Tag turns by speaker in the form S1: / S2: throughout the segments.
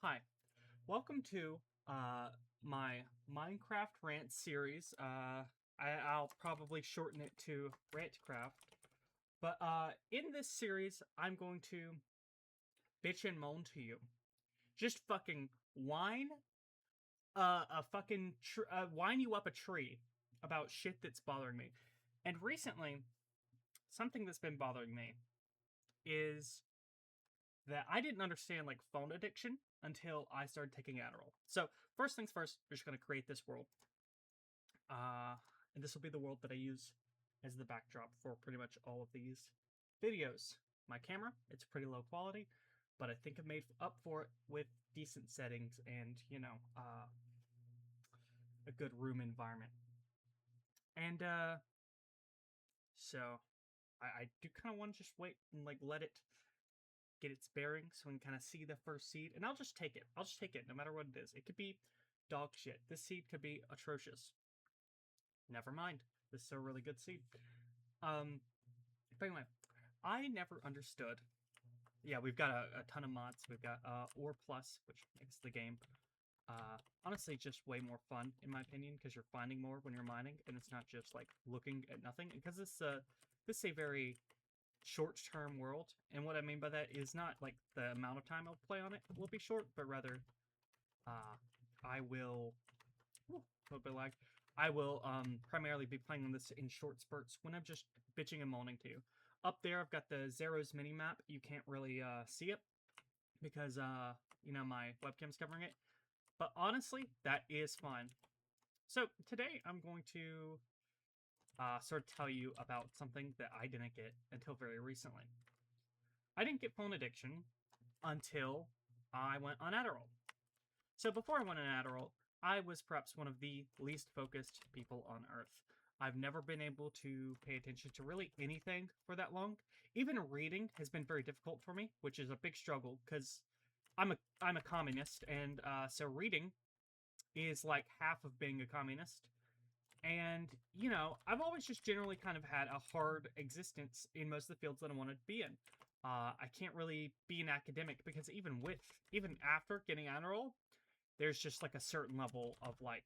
S1: Hi, welcome to my Minecraft rant series. I'll probably shorten it to RantCraft. But in this series, I'm going to bitch and moan to you. Just fucking whine whine you up a tree about shit that's bothering me. And recently, something that's been bothering me is that I didn't understand like phone addiction until I started taking Adderall. So first things first, we're just gonna create this world, uh, and this will be the world that I use as the backdrop for pretty much all of these videos. My camera, it's pretty low quality, but I think I made up for it with decent settings and a good room environment. And so I do kind of want to just wait and like let it get its bearings so we can kind of see the first seed. And I'll just take it. I'll just take it no matter what it is. It could be dog shit. This seed could be atrocious. Never mind. This is a really good seed. But anyway, I never understood. Yeah, we've got a ton of mods. We've got Ore Plus, which makes the game honestly just way more fun in my opinion because you're finding more when you're mining and it's not just like looking at nothing. Because this is a very short-term world, and what I mean by that is not like the amount of time I'll play on it will be short, but rather I will a little bit lag. I will primarily be playing on this in short spurts when I'm just bitching and moaning to you. Up there I've got the Zeros mini map. You can't really see it because my webcam's covering it, but honestly that is fine. So today I'm going to sort of tell you about something that I didn't get until very recently. I didn't get phone addiction until I went on Adderall. So before I went on Adderall, I was perhaps one of the least focused people on Earth. I've never been able to pay attention to really anything for that long. Even reading has been very difficult for me, which is a big struggle because I'm a communist, and so reading is like half of being a communist. And, I've always just generally kind of had a hard existence in most of the fields that I wanted to be in. I can't really be an academic because even after getting Adderall, there's just like a certain level of like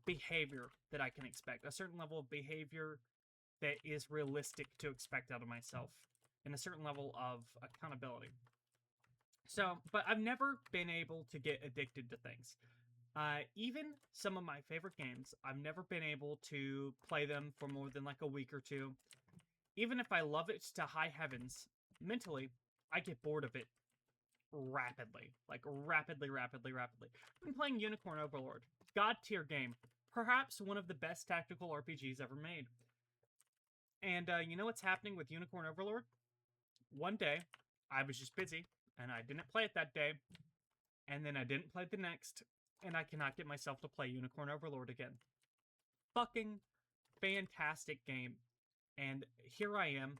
S1: behavior that I can expect. A certain level of behavior that is realistic to expect out of myself. And a certain level of accountability. So, but I've never been able to get addicted to things. Even some of my favorite games, I've never been able to play them for more than like a week or two. Even if I love it to high heavens, mentally, I get bored of it rapidly. Like, rapidly. I've been playing Unicorn Overlord. God tier game. Perhaps one of the best tactical RPGs ever made. And you know what's happening with Unicorn Overlord? One day, I was just busy, and I didn't play it that day. And then I didn't play the next, and I cannot get myself to play Unicorn Overlord again. Fucking fantastic game. And here I am,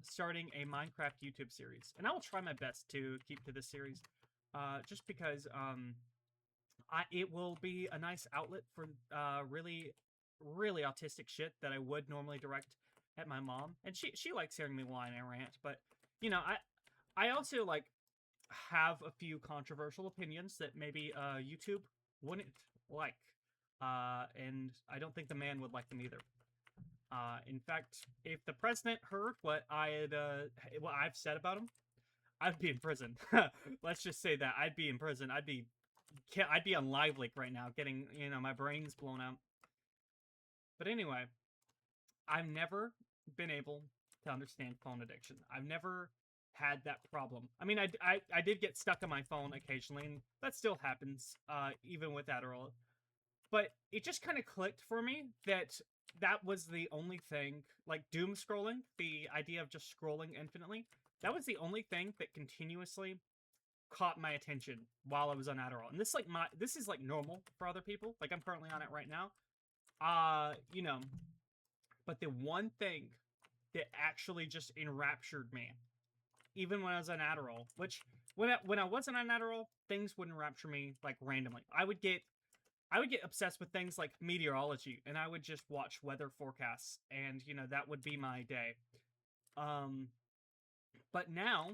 S1: starting a Minecraft YouTube series. And I will try my best to keep to this series, just because it will be a nice outlet for really, really autistic shit that I would normally direct at my mom. And she likes hearing me whine and rant, but, I also, like, have a few controversial opinions that maybe YouTube wouldn't like. And I don't think the man would like them either. In fact, if the president heard what I've said about him, I'd be in prison. Let's just say that I'd be in prison. I'd be on live leak right now, getting my brains blown out. But anyway, I've never been able to understand phone addiction. I've never had that problem. I mean, I did get stuck on my phone occasionally, and that still happens, even with Adderall. But it just kind of clicked for me that was the only thing, like doom scrolling, the idea of just scrolling infinitely, that was the only thing that continuously caught my attention while I was on Adderall. And this is like normal for other people. Like I'm currently on it right now. But the one thing that actually just enraptured me, even when I was on Adderall, which when I wasn't on Adderall, things wouldn't rapture me like randomly. I would get obsessed with things like meteorology, and I would just watch weather forecasts, and that would be my day. But now,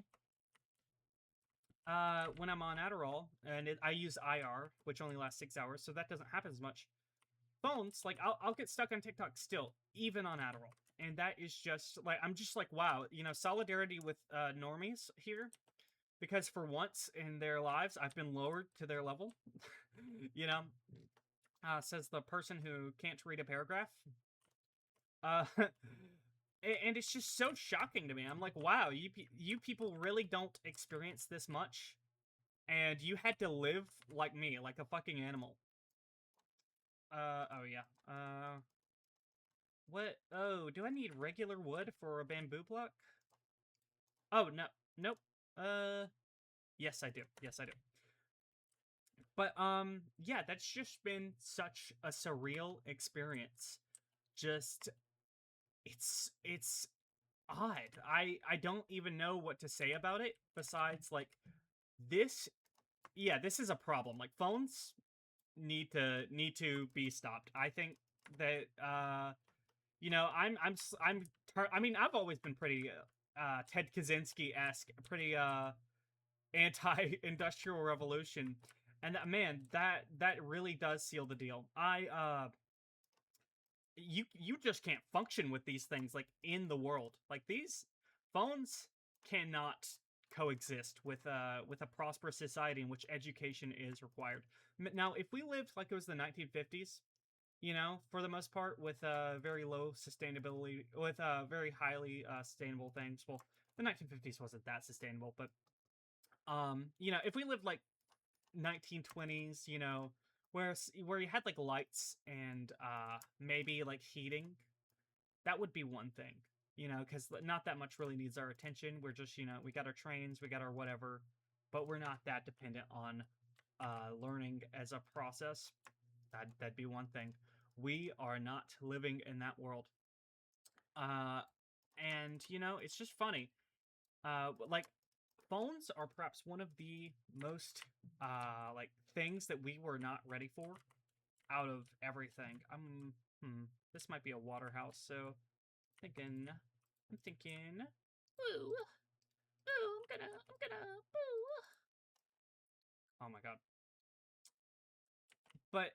S1: when I'm on Adderall, and I use IR, which only lasts 6 hours, so that doesn't happen as much. Phones, like I'll get stuck on TikTok still, even on Adderall, and that is just like I'm just like wow, solidarity with normies here, because for once in their lives I've been lowered to their level. you know, says the person who can't read a paragraph. Uh, and it's just so shocking to me. I'm like, wow, you people really don't experience this much, and you had to live like me, like a fucking animal. Oh yeah. What? Oh, do I need regular wood for a bamboo block? Oh no, nope. Uh, yes I do. Yes I do. But yeah, that's just been such a surreal experience. Just it's odd. I don't even know what to say about it besides like this. Yeah, this is a problem. Like phones need to be stopped. I think that I mean I've always been pretty Ted Kaczynski-esque, pretty anti-industrial revolution. And man, that really does seal the deal. You just can't function with these things like in the world. Like these phones cannot coexist with a prosperous society in which education is required. Now, if we lived like it was the 1950s, for the most part, with very low sustainability, with very highly sustainable things. Well, the 1950s wasn't that sustainable, but if we lived like 1920s, where you had like lights and maybe like heating, that would be one thing, because not that much really needs our attention. We're just, we got our trains, we got our whatever, but we're not that dependent on learning as a process. That'd be one thing. We are not living in that world. Uh, and it's just funny. Like phones are perhaps one of the most like things that we were not ready for out of everything. This might be a water house, so I'm thinking, ooh, ooh, I'm gonna, ooh. Oh my god. But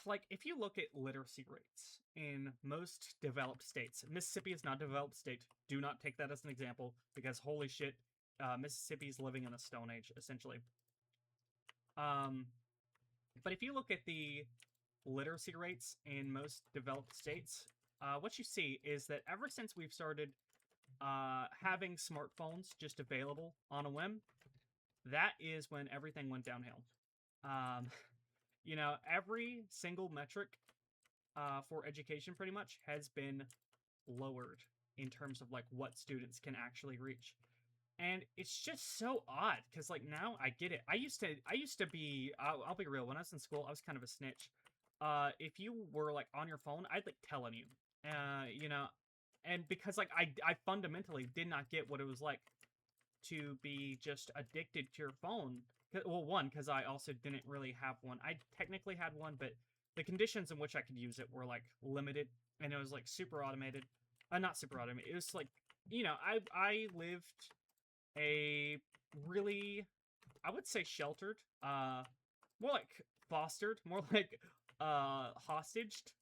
S1: like if you look at literacy rates in most developed states, Mississippi is not a developed state. Do not take that as an example because holy shit, Mississippi's living in a stone age essentially. Um, but if you look at the literacy rates in most developed states, what you see is that ever since we've started having smartphones just available on a whim, that is when everything went downhill. Um, every single metric for education pretty much has been lowered in terms of like what students can actually reach. And it's just so odd because like now I get it. I used to be I'll be real, when I was in school I was kind of a snitch. If you were like on your phone, I'd like tell on you. You know, and because like I fundamentally did not get what it was like to be just addicted to your phone. Well, one, because I also didn't really have one. I technically had one, but the conditions in which I could use it were like limited, and it was like super automated. Not super automated. It was like I lived a really, I would say, sheltered, more like fostered, more like hostaged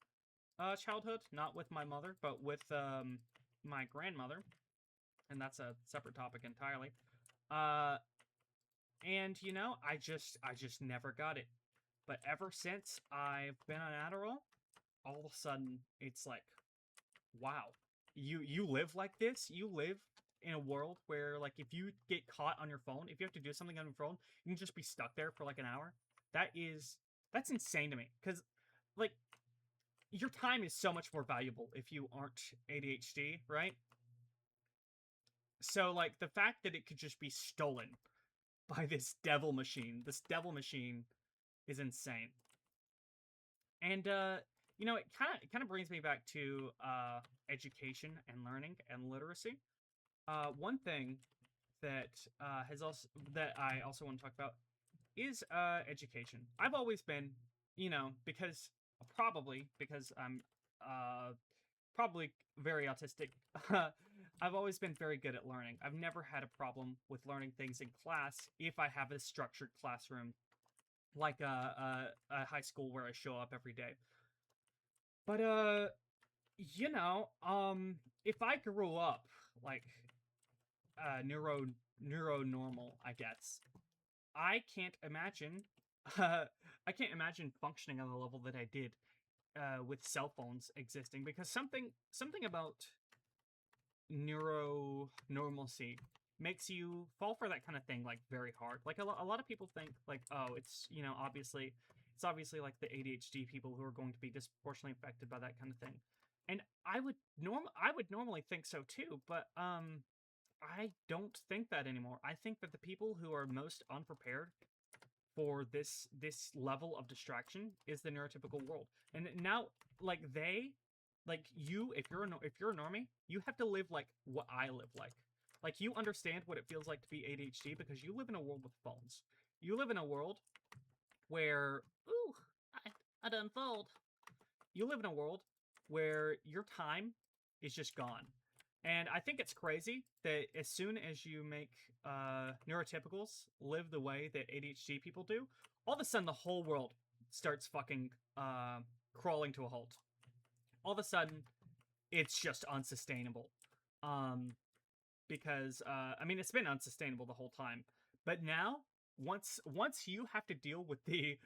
S1: childhood. Not with my mother, but with my grandmother, and that's a separate topic entirely. Uh, and I just never got it. But ever since I've been on Adderall, all of a sudden it's like, wow, you live like this. You live in a world where like if you get caught on your phone, if you have to do something on your phone, you can just be stuck there for like an hour. That's insane to me because like your time is so much more valuable if you aren't ADHD, right? So like the fact that it could just be stolen by this devil machine is insane. And it kind of brings me back to education and learning and literacy. One thing that has also that I also want to talk about is education. I've always been, because I'm probably very autistic. I've always been very good at learning. I've never had a problem with learning things in class if I have a structured classroom, like a high school where I show up every day. But you know, if I grew up like neuro normal, I guess I can't imagine. I can't imagine functioning on the level that I did with cell phones existing because something about neuro normalcy makes you fall for that kind of thing like very hard. Like a lot of people think like, oh, it's obviously like the ADHD people who are going to be disproportionately affected by that kind of thing. And I would normally think so too, but I don't think that anymore. I think that the people who are most unprepared for this level of distraction is the neurotypical world. And now, like you, if you're a normie, you have to live like what I live like. Like you understand what it feels like to be ADHD because you live in a world with phones. You live in a world where ooh, I done fold. You live in a world where your time is just gone. And I think it's crazy that as soon as you make neurotypicals live the way that ADHD people do, all of a sudden the whole world starts fucking crawling to a halt. All of a sudden, it's just unsustainable. Um, because I mean, it's been unsustainable the whole time, but now once you have to deal with the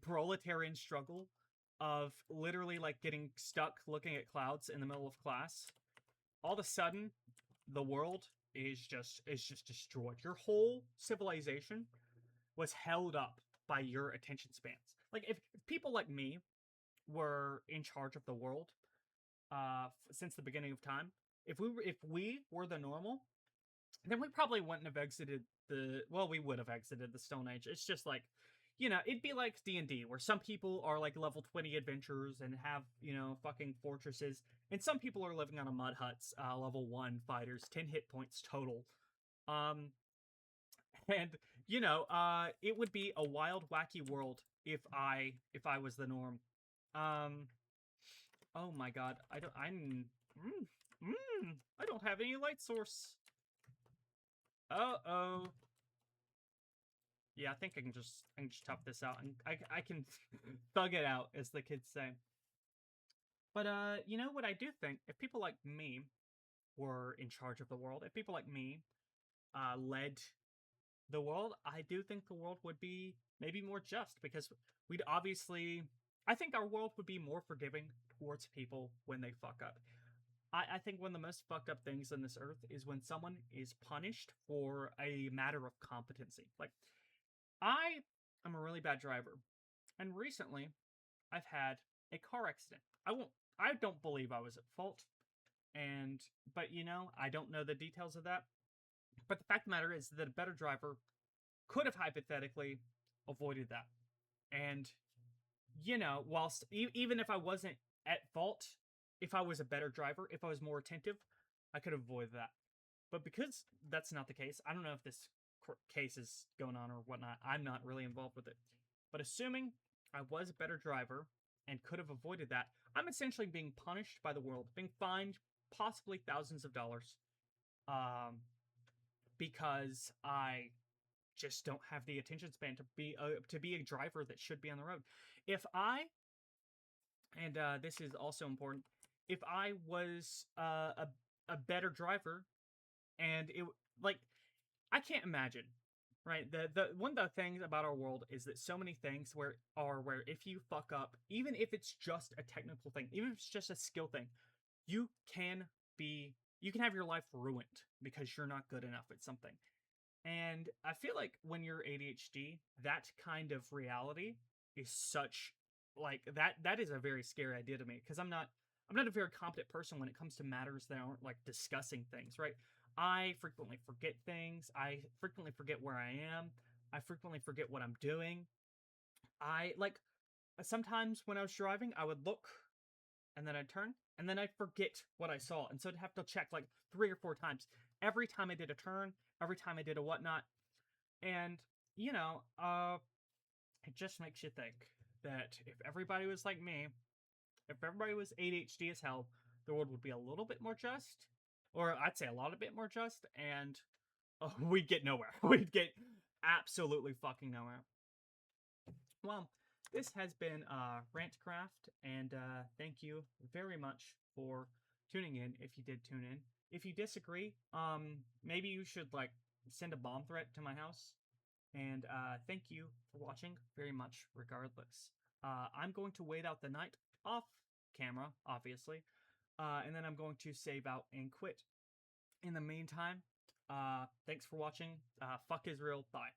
S1: proletarian struggle of literally like getting stuck looking at clouds in the middle of class, all of a sudden the world is just destroyed. Your whole civilization was held up by your attention spans. Like if people like me were in charge of the world since the beginning of time, if we were the normal, then we probably wouldn't have exited the well, we would have exited the Stone Age. It's just like it'd be like D&D where some people are like level 20 adventurers and have, fucking fortresses, and some people are living on a mud huts, level 1 fighters, 10 hit points total. Um and it would be a wild wacky world if I was the norm. Um oh my god, I don't have any light source. Uh-oh. Yeah, I think I can just tough this out, and I can thug it out, as the kids say. But you know what I do think? If people like me were in charge of the world, if people like me led the world, I do think the world would be maybe more just because we'd obviously. I think our world would be more forgiving towards people when they fuck up. I think one of the most fucked up things on this earth is when someone is punished for a matter of competency. Like, I am a really bad driver, and recently I've had a car accident. I don't believe I was at fault, and but I don't know the details of that. But the fact of the matter is that a better driver could have hypothetically avoided that. And whilst even if I wasn't at fault, if I was a better driver, if I was more attentive, I could avoid that. But because that's not the case, I don't know if this case is going on or whatnot. I'm not really involved with it. But assuming I was a better driver and could have avoided that, I'm essentially being punished by the world, being fined possibly thousands of dollars, because I just don't have the attention span to be a driver that should be on the road. If I and this is also important, if I was a better driver and it like I can't imagine, right? The one of the things about our world is that so many things where if you fuck up, even if it's just a technical thing, even if it's just a skill thing, you can you can have your life ruined because you're not good enough at something. And I feel like when you're ADHD, that kind of reality is such like that is a very scary idea to me because I'm not a very competent person when it comes to matters that aren't like discussing things, right? I frequently forget things. I frequently forget where I am. I frequently forget what I'm doing. I like sometimes when I was driving, I would look and then I'd turn and then I'd forget what I saw. And so I'd have to check like 3 or 4 times every time I did a turn, every time I did a whatnot. And, it just makes you think that if everybody was like me, if everybody was ADHD as hell, the world would be a little bit more just. or I'd say a lot bit more just, and we'd get nowhere. We'd get absolutely fucking nowhere. Well, this has been RantCraft, and thank you very much for tuning in. If you did tune in, if you disagree, maybe you should like send a bomb threat to my house. And thank you for watching very much, regardless. I'm going to wait out the night off camera, obviously, and then I'm going to save out and quit. In the meantime, thanks for watching. Fuck Israel. Bye.